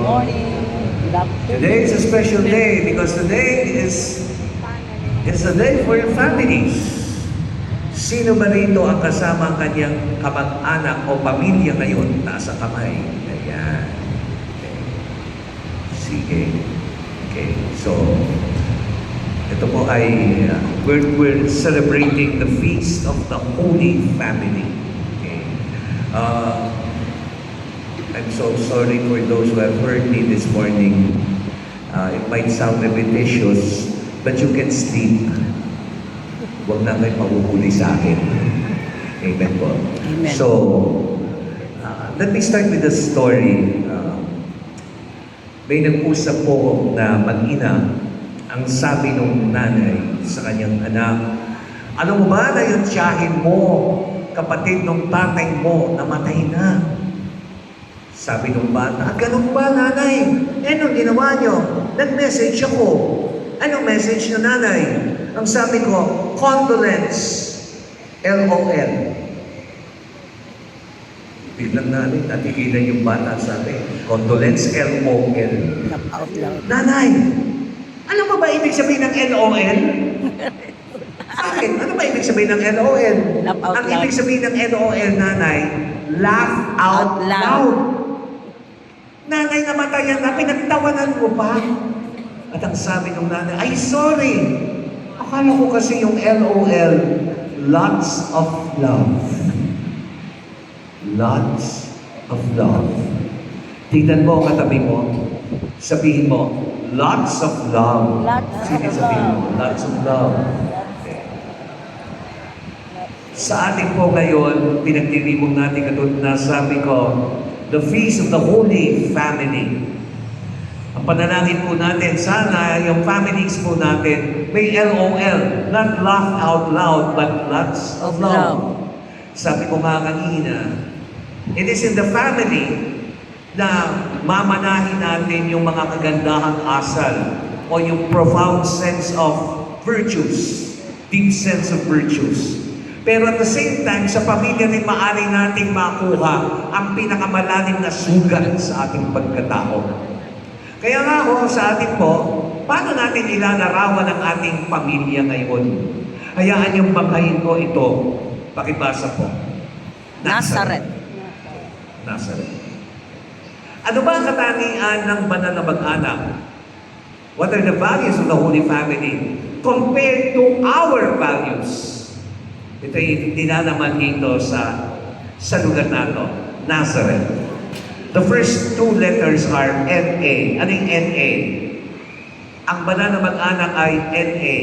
morning. Good afternoon. Today is a special day because today is a day for your families. Sino ba rito ang kasama ang kanyang kamag-anak o pamilya ngayon? Nasa kamay. Ayan. Okay. Sige. Okay. So, ito po ay we're celebrating the feast of the Holy Family. Okay. I'm so sorry for those who have heard me this morning. It might sound repetitious, but you can sleep. Huwag na kayo mahuhuli sa akin. Amen po. Amen. So, let me start with a story. May nag-usap po na mag-ina. Ang sabi ng nanay sa kanyang anak, "Ano mo ba na yung tiyahin mo, kapatid ng tatay mo, namatay na?" Sabi ng bata, "Ganun ba, nanay? Anong ginawa niyo?" "Nag-message ako." "Anong message niyo, nanay?" Ang sabi ko, "Condolence." LOL. Biglang nanay, natigilan yung bata, sabi, "Condolence." LOL. Laugh out loud. "Nanay, ano ba ibig sabihin ng LOL?" Bakit? Ano ba ibig sabihin ng LOL? Laugh out Ang loud. ibig sabihin ng LOL, nanay, laugh out loud. Nanay, namatayan na, pinagtawanan mo pa. At ang sabi ng nanay, "Ay, sorry. Akala ko kasi yung LOL, lots of love." Lots of love. Tignan mo ang katabi mo. Sabihin mo, lots of love. Lots of Sige, sabihin mo, love. lots of love. Sa atin po ngayon, pinagdiribong natin katulad na sabi ko, the feast of the Holy Family. Ang panalangin po natin, sana yung families po natin may LOL, not laugh out loud, but lots of love. Sabi ko nga kanina, it is in the family na mamanahin natin yung mga kagandahang asal o yung profound sense of virtues, deep sense of virtues. Pero at the same time, sa pamilya rin maaari nating makuha ang pinakamalalim na sugat sa ating pagkatao. Kaya nga ho, sa atin po, paano natin ilalarawan ang ating pamilya ngayon? Hayaan niyong bangkahin ko ito. Pakibasa po. Nazareth. Nazareth. Ano ba ang katangian ng banal na mag-anak? What are the values of the Holy Family compared to our values? Ito ay dinalaman dito sa lugar na ito, Nazareth. The first two letters are N-A. Ano yung N-A? Ang banal na mag-anak ay N-A,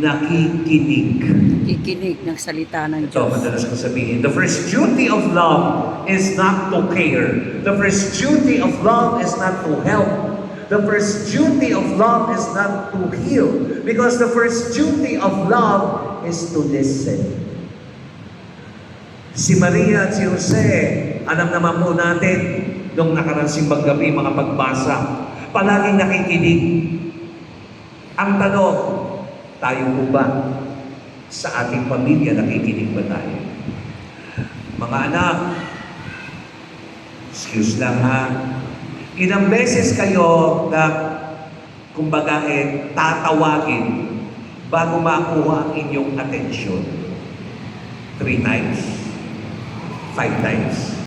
nakikinig. Kikinig ng salita ng Ito, Diyos. madalas ko sabihin. The first duty of love is not to care. The first duty of love is not to help. The first duty of love is not to heal. Because the first duty of love is to listen. Si Maria at si Jose, alam naman po natin, nung nakarang simbang gabi, mga pagbasa, palaging nakikinig. Ang tanong, tayo po ba? Sa ating pamilya, nakikinig ba tayo? Mga anak, excuse lang ha, ilang beses kayo na, kumbaga tatawagin bago makuha ang inyong atensyon? 3 times? 5 times?